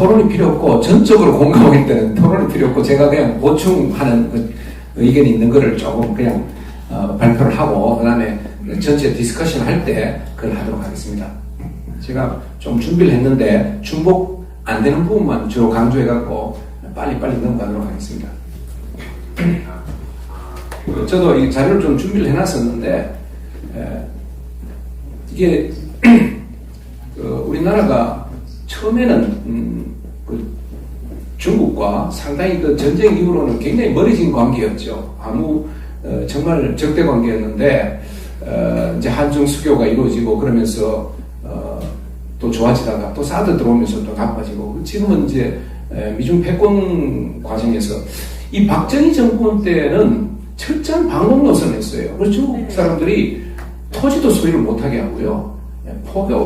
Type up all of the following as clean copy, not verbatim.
토론이 필요 없고 전적으로 공감하기 때문에 토론이 필요 없고 제가 그냥 보충하는 그 의견이 있는 거를 조금 그냥 발표를 하고 그다음에 전체 디스커션 할 때 그걸 하도록 하겠습니다. 제가 좀 준비를 했는데 중복 안 되는 부분만 주로 강조해갖고 빨리빨리 넘어가도록 하겠습니다. 저도 이 자료를 좀 준비를 해놨었는데 이게 우리나라가 처음에는 그 중국과 상당히 그 전쟁 이후로는 굉장히 멀어진 관계였죠. 아무 정말 적대 관계였는데 이제 한중 수교가 이루어지고 그러면서 또 좋아지다가 또 사드 들어오면서 또 나빠지고 지금은 이제 미중 패권 과정에서 이 박정희 정권 때는 철저한 방공 노선을 했어요. 그래서 중국 사람들이 토지도 소유를 못하게 하고요. 포교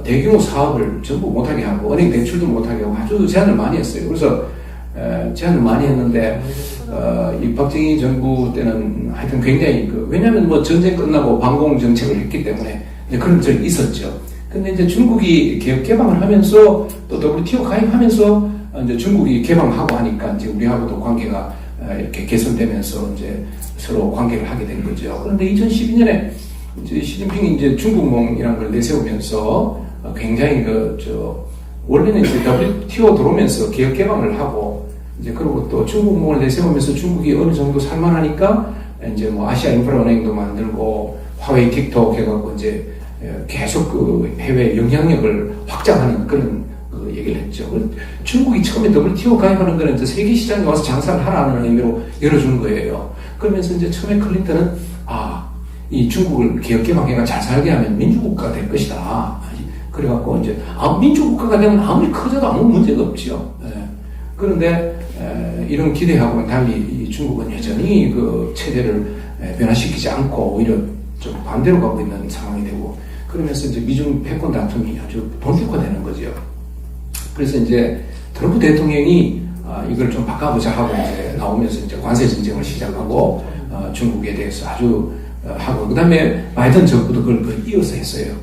대규모 사업을 전부 못하게 하고 은행 대출도 못하게 하고 아주 제한을 많이 했어요. 그래서 제한을 많이 했는데 이 박정희 정부 때는 하여튼 굉장히 왜냐하면 뭐 전쟁 끝나고 방공 정책을 했기 때문에 그런 적이 있었죠. 근데 이제 중국이 개방을 하면서 또 WTO 가입하면서 이제 중국이 개방하고 하니까 이제 우리하고도 관계가 이렇게 개선되면서 이제 서로 관계를 하게 된 거죠. 그런데 2012년에 이제 시진핑이 이제 중국몽이라는 걸 내세우면서 굉장히 원래는 이제 WTO 들어오면서 개혁 개방을 하고 이제 그리고 또 중국몽을 내세우면서 중국이 어느 정도 살만하니까 이제 뭐 아시아 인프라 은행도 만들고 화웨이 틱톡 해갖고 이제 계속 그 해외 영향력을 확장하는 그런 얘기를 했죠. 중국이 처음에 WTO 가입하는 거는 이제 세계 시장에 와서 장사를 하라는 의미로 열어준 거예요. 그러면서 이제 처음에 클린턴은 이 중국을 개혁 개방해가 잘 살게 하면 민주국가가 될 것이다. 그래갖고 이제 민주국가가 되면 아무리 커져도 아무 문제가 없죠. 그런데 이런 기대하고는 달리 중국은 여전히 그 체제를 변화시키지 않고 오히려 좀 반대로 가고 있는 상황이 되고 그러면서 이제 미중 패권 다툼이 아주 본격화되는 거죠. 그래서 이제 트럼프 대통령이 이걸 좀 바꿔보자 하고 이제 나오면서 이제 관세 전쟁을 시작하고 중국에 대해서 아주 하고 그 다음에 바이든 정부도 그걸 이어서 했어요.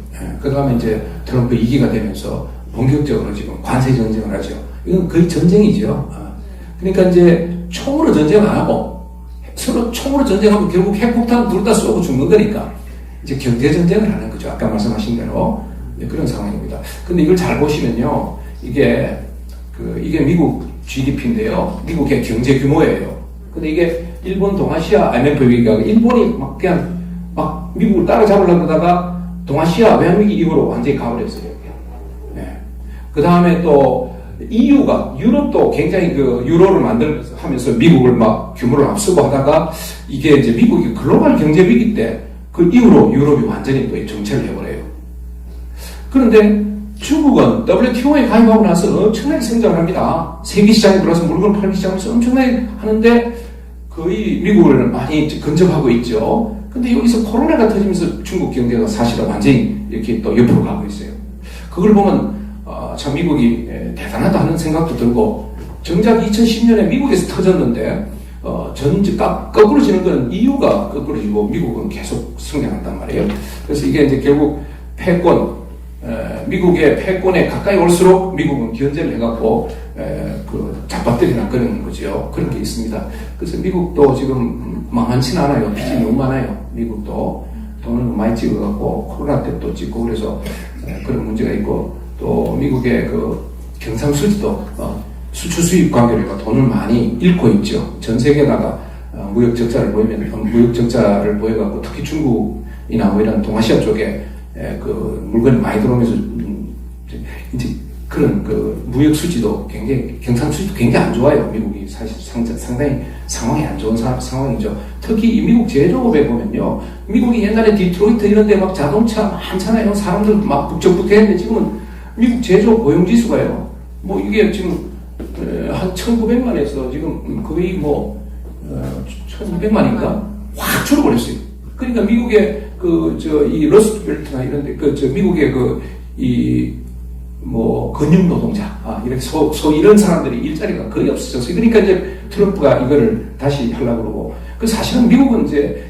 그 다음에 이제 트럼프 2기가 되면서 본격적으로 지금 관세 전쟁을 하죠. 이건 거의 전쟁이죠. 그러니까 이제 총으로 전쟁 안 하고 서로 총으로 전쟁하면 결국 핵폭탄 둘 다 쏘고 죽는 거니까 이제 경제 전쟁을 하는 거죠. 아까 말씀하신 대로 그런 상황입니다. 근데 이걸 잘 보시면요, 이게 미국 GDP인데요, 미국의 경제 규모예요. 근데 이게 일본 동아시아 IMF 위기가 일본이 그냥 미국을 따라잡으려고 하다가 동아시아 외환위기 이후로 완전히 가버렸어요. 네. 그 다음에 또 유럽도 굉장히 유로를 하면서 미국을 규모를 앞서고 하다가 이게 이제 미국이 글로벌 경제 위기 때 그 이후로 유럽이 완전히 또 정체를 해버려요. 그런데 중국은 WTO에 가입하고 나서 엄청나게 성장을 합니다. 세계 시장에 들어와서 물건을 팔기 시작하면서 엄청나게 하는데 거의 미국을 많이 근접하고 있죠. 근데 여기서 코로나가 터지면서 중국 경제가 사실은 완전히 이렇게 또 옆으로 가고 있어요. 그걸 보면 참 미국이 대단하다 하는 생각도 들고 정작 2010년에 미국에서 터졌는데 거꾸로지는 건 EU가 거꾸로지고 미국은 계속 성장한단 말이에요. 그래서 이게 이제 결국 미국의 패권에 가까이 올수록 미국은 견제를 해갖고 잡아뜨리는 그런 거죠. 그런 게 있습니다. 그래서 미국도 지금 만만치는 않아요. 빚이 너무 많아요. 미국도 돈을 많이 찍어갖고 코로나 때 또 찍고 그래서 그런 문제가 있고 또 미국의 경상수지도 수출 수입 관계로 돈을 많이 잃고 있죠. 전 세계에다가 무역 적자를 보여갖고 특히 중국이나 이런 동아시아 쪽에 물건이 많이 들어오면서 이제 그런 무역 수지도 경상 수지도 굉장히 안 좋아요. 미국이 사실 상당히 상황이 안 좋은 상황이죠. 특히 이 미국 제조업에 보면요, 미국이 옛날에 디트로이트 이런 데 자동차 많잖아요. 사람들 북적북했는데 지금은 미국 제조업 고용지수가요, 이게 지금 한 1900만에서 지금 거의 1200만인가 확 줄어버렸어요. 그러니까 미국의 이 러스트벨트나 이런 데 미국의 근육 노동자 이렇게 이런 사람들이 일자리가 거의 없어졌어요. 그러니까 이제 트럼프가 이거를 다시 하려고 그러고, 사실은 미국은 이제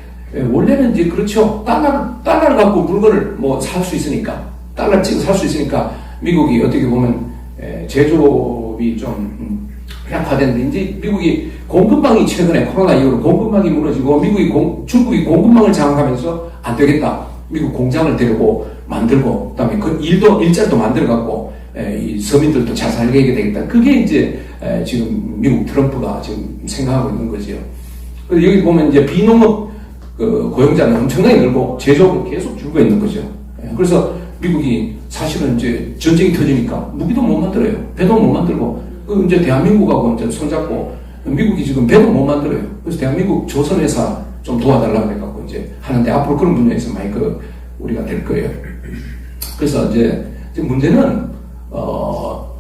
원래는 이제 그렇죠. 달러를 갖고 물건을 살 수 있으니까, 달러 찍어 살 수 있으니까 미국이 어떻게 보면 제조업이 좀 약화됐는데 이제 미국이 공급망이 최근에 코로나 이후로 공급망이 무너지고 중국이 공급망을 장악하면서 안 되겠다. 미국 공장을 데리고 만들고 그다음에 그 일자리도 만들어갖고 이 서민들도 잘 살게 되겠다. 그게 이제 지금 미국 트럼프가 지금 생각하고 있는 거죠. 그래서 여기 보면 이제 비농업 고용자는 엄청나게 늘고 제조업은 계속 줄고 있는 거죠. 그래서 미국이 사실은 이제 전쟁이 터지니까 무기도 못 만들어요. 배도 못 만들고 이제 대한민국하고 이제 손잡고 미국이 지금 배도 못 만들어요. 그래서 대한민국 조선회사 좀 도와달라고 해갖고 이제 하는데 앞으로 그런 분야에서 많이 우리가 될 거예요. 그래서 이제 문제는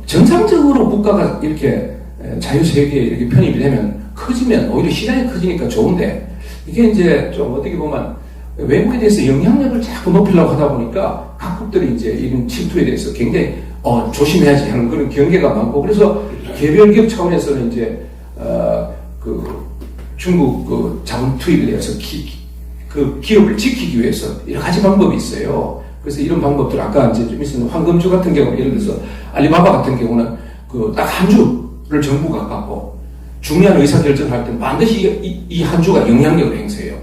정상적으로 국가가 이렇게 자유세계에 이렇게 편입이 되면 커지면 오히려 시장이 커지니까 좋은데 이게 이제 좀 어떻게 보면 외국에 대해서 영향력을 자꾸 높이려고 하다 보니까 각국들이 이제 이런 침투에 대해서 굉장히 조심해야지 하는 그런 경계가 많고 그래서 개별 기업 차원에서는 이제 중국 자본 투입에 대해서 그 기업을 지키기 위해서 여러 가지 방법이 있어요. 그래서 이런 방법들 아까 이제 좀 있었는데 황금주 같은 경우 예를 들어서 알리바바 같은 경우는 딱 한 주를 정부가 갖고 중요한 의사결정을 할 때는 반드시 이 한 주가 영향력을 행사해요.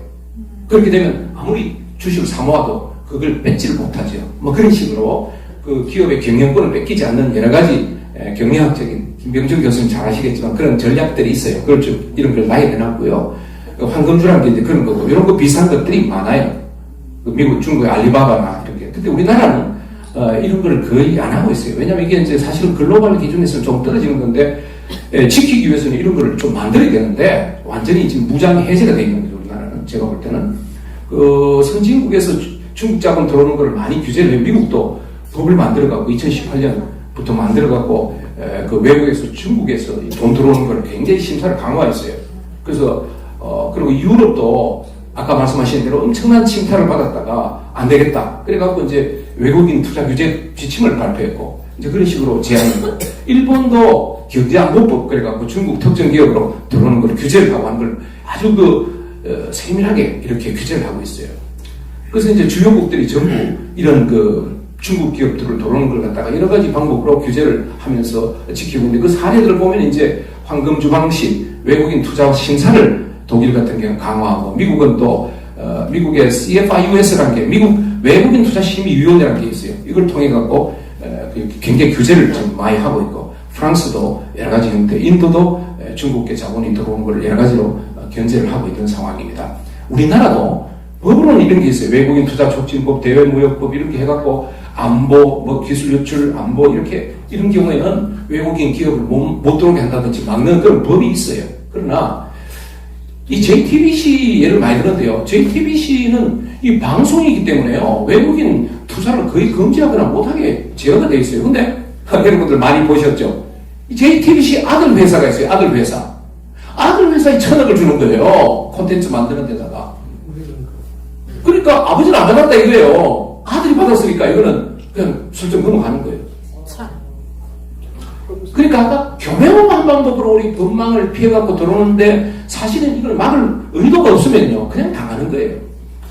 그렇게 되면 아무리 주식을 사모아도 그걸 뺏지를 못하죠. 뭐 그런 식으로 그 기업의 경영권을 뺏기지 않는 여러 가지 경영학적인 김병준 교수님 잘 아시겠지만 그런 전략들이 있어요. 그걸 좀 이런 걸 나열해놨고요. 황금주라는 게 이제 그런 거고 이런 거 비슷한 것들이 많아요. 미국, 중국의 알리바바나 이렇게. 근데 우리나라는 이런 걸 거의 안 하고 있어요. 왜냐면 이게 이제 사실은 글로벌 기준에서는 좀 떨어지는 건데 지키기 위해서는 이런 걸 좀 만들어야 되는데 완전히 지금 무장 해제가 되어 있는 거죠. 우리나라는 제가 볼 때는 선진국에서 중국 자본 들어오는 걸 많이 규제를 해요. 미국도 법을 만들어갖고 2018년부터 만들어갖고 그 외국에서 중국에서 돈 들어오는 걸 굉장히 심사를 강화했어요. 그래서 그리고 유럽도 아까 말씀하신 대로 엄청난 침탈을 받았다가 안 되겠다. 그래갖고 이제 외국인 투자 규제 지침을 발표했고 이제 그런 식으로 제안했고 일본도 경제안보법 그래갖고 중국 특정 기업으로 들어오는 걸 규제를 하고 하는 걸 아주 세밀하게 이렇게 규제를 하고 있어요. 그래서 이제 주요국들이 전부 이런 중국 기업들을 들어오는 걸 갖다가 여러 가지 방법으로 규제를 하면서 지키고 있는데 그 사례들을 보면 이제 황금주 방식, 외국인 투자 심사를 독일 같은 경우는 강화하고 미국은 또 미국의 CFIUS라는 게 미국 외국인 투자 심의위원회라는 게 있어요. 이걸 통해 갖고 굉장히 규제를 좀 많이 하고 있고 프랑스도 여러 가지 형태, 인도도 중국계 자본이 들어오는 걸 여러 가지로 견제를 하고 있는 상황입니다. 우리나라도 법으로는 이런 게 있어요. 외국인 투자 촉진법, 대외무역법 이렇게 해갖고 안보, 뭐 기술 유출, 안보 이렇게 이런 경우에는 외국인 기업을 못 들어오게 한다든지 막는 그런 법이 있어요. 그러나 이 JTBC 예를 많이 들었는데요. JTBC는 이 방송이기 때문에요. 외국인 투자를 거의 금지하거나 못하게 제어가 되어 있어요. 근데 여러분들 많이 보셨죠? 이 JTBC 아들 회사가 있어요. 아들 회사. 아들 회사에 1,000억을 주는 거예요. 콘텐츠 만드는 데다가. 그러니까 아버지는 안 받았다 이거예요. 아들이 받았으니까 이거는 그냥 슬쩍 넘어가는 거예요. 그러니까 아까 교묘한 방법으로 우리 법망을 피해갖고 들어오는데 사실은 이걸 막을 의도가 없으면요. 그냥 당하는 거예요.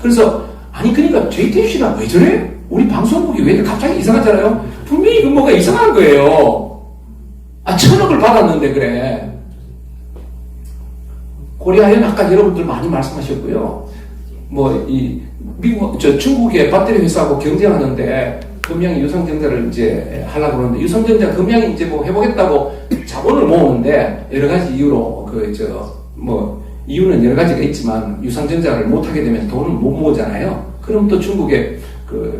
그래서 그러니까 JTBC가 왜 저래? 우리 방송국이 왜 갑자기 이상하잖아요? 분명히 그 뭐가 이상한 거예요. 1,000억을 받았는데 그래. 코리아엔 아까 여러분들 많이 말씀하셨고요. 중국의 배터리 회사하고 경쟁하는데 금양이 유상증자를 이제 하려고 그러는데 유상증자 금양이 이제 해보겠다고 자본을 모으는데 여러 가지 이유로 이유는 여러 가지가 있지만 유상증자를 못하게 되면 돈을 못 모으잖아요. 그럼 또 중국의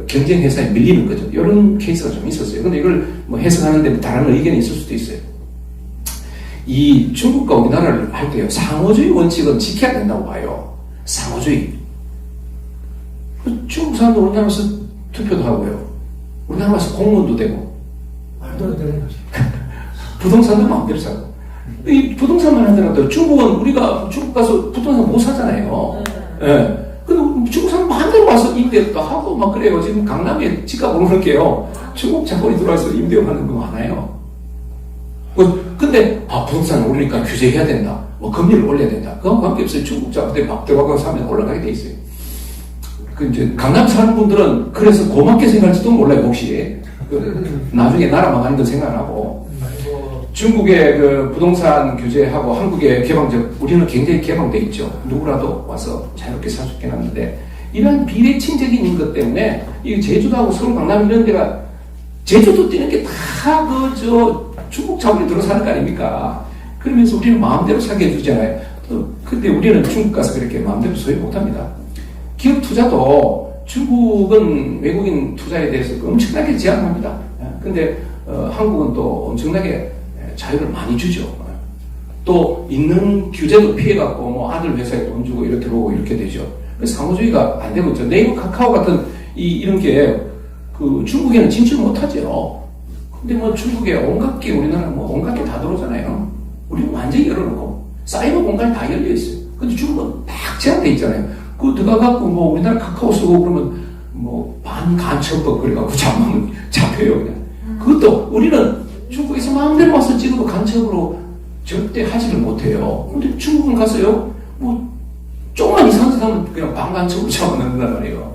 경쟁 회사에 밀리는 거죠. 이런 케이스가 좀 있었어요. 근데 이걸 해석하는데 다른 의견이 있을 수도 있어요. 이 중국과 우리나라를 할 때요. 상호주의 원칙은 지켜야 된다고 봐요. 상호주의. 중국 사람도 우리나라 와서 투표도 하고요. 우리나라 와서 공무원도 되고. 말도 안 되는 거지. 부동산도 마음대로 사고. 이 부동산만 하더라도 중국은 우리가 중국 가서 부동산 못 사잖아요. 예. 근데 중국 사람 마음대로 와서 임대도 하고 막 그래요. 지금 강남에 집값 오르는 게요. 중국 자본이 들어와서 임대하는 거 많아요. 근데 부동산 오르니까 규제해야 된다. 금리를 올려야 된다. 그건 관계없어요. 중국 자본들이 막 들어가고 사면 올라가게 돼 있어요. 그 이제 강남 사는 분들은 그래서 고맙게 생각할지도 몰라요, 혹시. 나중에 나라 망하는 거 생각 안 하고. 중국의 그 부동산 규제하고 한국의 개방적, 우리는 굉장히 개방돼 있죠. 누구라도 와서 자유롭게 살 수 있게 하는데, 이런 비례칭적인 것 때문에, 이 제주도하고 서울, 강남 이런 데가, 제주도 뛰는 게 다 중국 자본이 들어 사는 거 아닙니까? 그러면서 우리는 마음대로 사게 해주잖아요. 근데 우리는 중국 가서 그렇게 마음대로 소유 못 합니다. 기업 투자도 중국은 외국인 투자에 대해서 엄청나게 제한합니다. 근데 한국은 또 엄청나게 자유를 많이 주죠. 또 있는 규제도 피해갖고 뭐 아들 회사에 돈 주고 이렇게 보고 이렇게 되죠. 그래서 상호주의가 안 되고 있죠. 네이버, 카카오 같은 이런 게 그 중국에는 진출 못하죠. 근데 뭐 중국에 온갖 게 우리나라 뭐 온갖 게 다 들어오잖아요. 우리는 완전히 열어놓고 사이버 공간이 다 열려 있어요. 근데 중국은 딱 제한돼 있잖아요. 그거 들어가갖고 뭐 우리나라 카카오 쓰고 그러면 뭐 반간첩법 그래갖고 잡으면 잡혀요 그냥. 그것도 우리는 중국에서 마음대로 와서 찍어도 간첩으로 절대 하지를 못해요. 근데 중국은 가서요, 뭐, 조금만 이상한 짓 하면 그냥 반간첩으로 잡아넣는단 말이에요.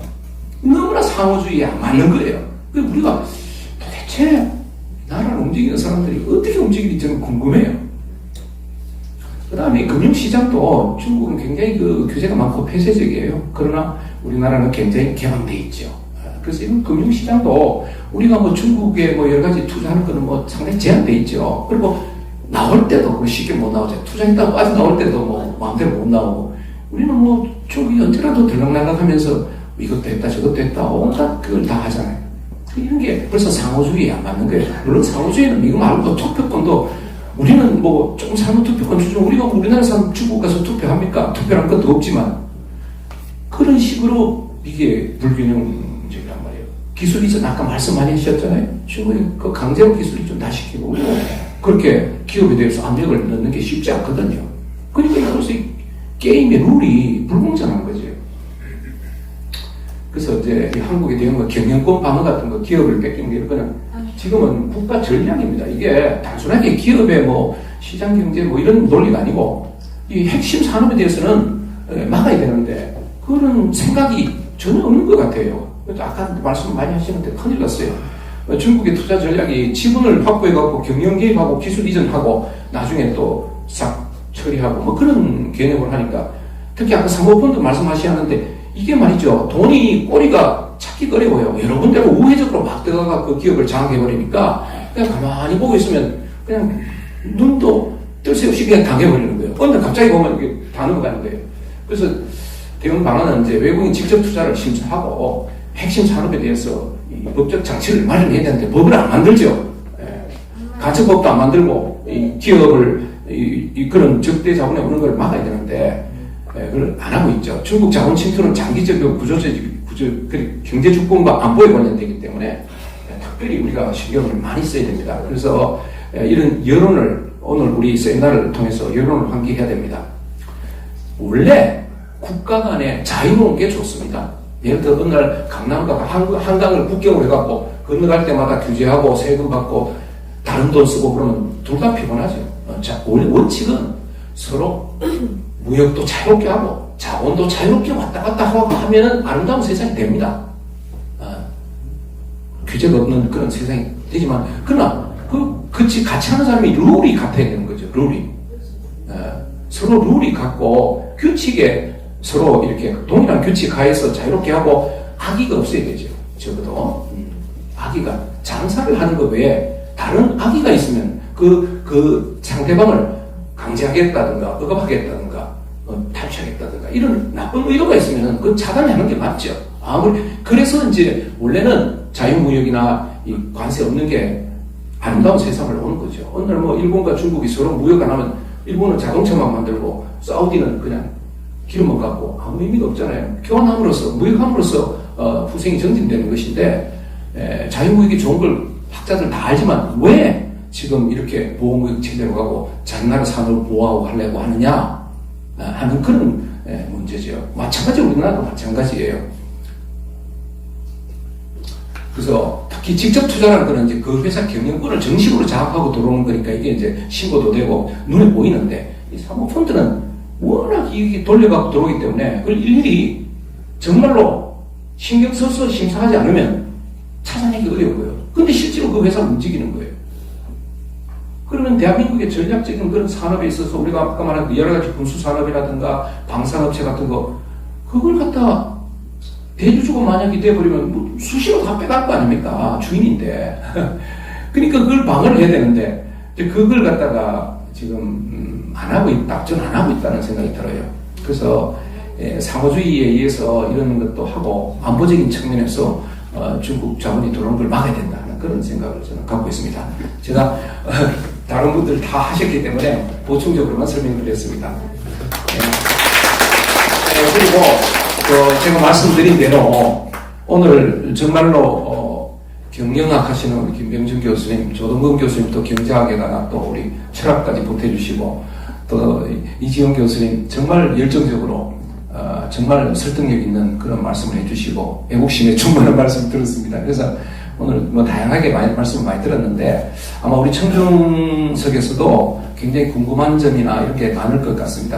너무나 상호주의에 안 맞는 거예요. 그래서 우리가 도대체 나라를 움직이는 사람들이 어떻게 움직이는지 저는 궁금해요. 그 다음에 금융시장도 중국은 굉장히 그 규제가 많고 폐쇄적이에요. 그러나 우리나라는 굉장히 개방돼 있죠. 그래서 이런 금융시장도 우리가 뭐 중국에 뭐 여러 가지 투자하는 거는 뭐 상당히 제한돼 있죠. 그리고 나올 때도 쉽게 못 나오죠. 투자했다고 아직 나올 때도 뭐 마음대로 못 나오고. 우리는 뭐 중국이 언제라도 들락날락 하면서 이것도 했다 저것도 했다 온갖 그걸 다 하잖아요. 이런 게 벌써 상호주의에 안 맞는 거예요. 물론 상호주의는 미국 말고 투표권도 우리는 뭐 조금 사는 투표권 주죠. 우리가 우리나라 사람 중국 가서 투표합니까? 투표할 것도 없지만 그런 식으로 이게 불균형적이란 말이에요. 기술 이전 아까 말씀 많이 하셨잖아요. 중국이 그 강제로 기술 이전 다 시키고 그렇게 기업에 대해서 압력을 넣는 게 쉽지 않거든요. 그러니까 이것이 게임의 룰이 불공정한 거죠. 그래서 이제 한국에 대한 거 경영권 방어 같은 거 기업을 뺏기는 게 그냥 지금은 국가 전략입니다. 이게 단순하게 기업의 뭐 시장 경제 뭐 이런 논리가 아니고 이 핵심 산업에 대해서는 막아야 되는데 그런 생각이 전혀 없는 것 같아요. 그래서 아까 말씀 많이 하시는데 큰일 났어요. 중국의 투자 전략이 지분을 확보해갖고 경영 개입하고 기술 이전하고 나중에 또 싹 처리하고 뭐 그런 개념을 하니까 특히 아까 사모펀드 말씀하셨는데 이게 말이죠. 돈이 꼬리가 찾기 어려워요. 여러 군데로 우회적으로 막 들어가 그 기업을 장악해버리니까 그냥 가만히 보고 있으면 그냥 눈도 뜰 새 없이 그냥 당해버리는 거예요. 어느 날 갑자기 보면 이게 다 넘어가는 거예요. 그래서 대응 방안은 이제 외국인 직접 투자를 심사하고 핵심 산업에 대해서 이 법적 장치를 마련해야 되는데 법을 안 만들죠. 가처법도 안 만들고 이 기업을 그런 적대 자본에 오는 걸 막아야 되는데 그걸 안 하고 있죠. 중국 자본 침투는 장기적이고 경제 주권과 안보에 관련되기 때문에 특별히 우리가 신경을 많이 써야 됩니다. 그래서 이런 여론을 오늘 우리 세미나를 통해서 여론을 환기해야 됩니다. 원래 국가 간의 자유로운 게 좋습니다. 예를 들어 어느 날 강남과 한강을 국경으로 해갖고 건너갈 때마다 규제하고 세금 받고 다른 돈 쓰고 그러면 둘 다 피곤하죠. 자, 원칙은 서로 무역도 자유롭게 하고 자원도 자유롭게 왔다 갔다 하고 하면은 아름다운 세상이 됩니다. 규제가 없는 그런 세상이 되지만 그러나 같이 하는 사람이 룰이 같아야 되는 거죠. 룰이 서로 룰이 같고 규칙에 서로 이렇게 동일한 규칙 하에서 자유롭게 하고 악의가 없어야 되죠. 적어도 악의가 장사를 하는 것 외에 다른 악의가 있으면 그 상대방을 강제하겠다든가 억압하겠다든가 탈취하겠다든가 이런 나쁜 의도가 있으면 그건 차단하는 게 맞죠. 그래서 이제 원래는 자유무역이나 이 관세 없는 게 아름다운 세상을 오는 거죠. 어느 날 뭐 일본과 중국이 서로 무역 안 하면 일본은 자동차만 만들고 사우디는 그냥 기름만 갖고 아무 의미가 없잖아요. 교환함으로써 무역함으로써 후생이 전진되는 것인데 자유무역이 좋은 걸 학자들 다 알지만 왜 지금 이렇게 보호무역 체제로 가고 자기 나라 산업을 보호하고 하려고 하느냐 하는 그런 문제죠. 마찬가지로 우리나라도 마찬가지예요. 그래서 특히 직접 투자라는 거는 이제 그 회사 경영권을 정식으로 장악하고 들어오는 거니까 이게 이제 신고도 되고 눈에 보이는데 이 사모펀드는 워낙 이게 돌려갖고 들어오기 때문에 그걸 일일이 정말로 신경 써서 심사하지 않으면 찾아내기 어려워요. 근데 실제로 그 회사가 움직이는 거예요. 그러면 대한민국의 전략적인 그런 산업에 있어서 우리가 아까 말한 그 여러 가지 군수산업이라든가 방산업체 같은 거, 그걸 갖다 대주주가 만약에 돼버리면 뭐 수시로 다 빼갈 거 아닙니까? 주인인데. 그러니까 그걸 방어를 해야 되는데, 그걸 갖다가 지금 안 하고 있다, 저는 안 하고 있다는 생각이 들어요. 그래서 상호주의에 의해서 이런 것도 하고 안보적인 측면에서 중국 자본이 들어오는 걸 막아야 된다는 그런 생각을 저는 갖고 있습니다. 제가 다른 분들 다 하셨기 때문에 보충적으로만 설명을 드렸습니다. 그리고 제가 말씀드린 대로 오늘 정말로 경영학 하시는 우리 김병준 교수님, 조동근 교수님, 또 경제학에다가 또 우리 철학까지 보태주시고 또 이지영 교수님 정말 열정적으로 정말 설득력 있는 그런 말씀을 해주시고 애국심에 충만한 말씀을 들었습니다. 그래서 오늘 뭐 다양하게 말씀을 많이 들었는데 아마 우리 청중석에서도 굉장히 궁금한 점이나 이렇게 많을 것 같습니다.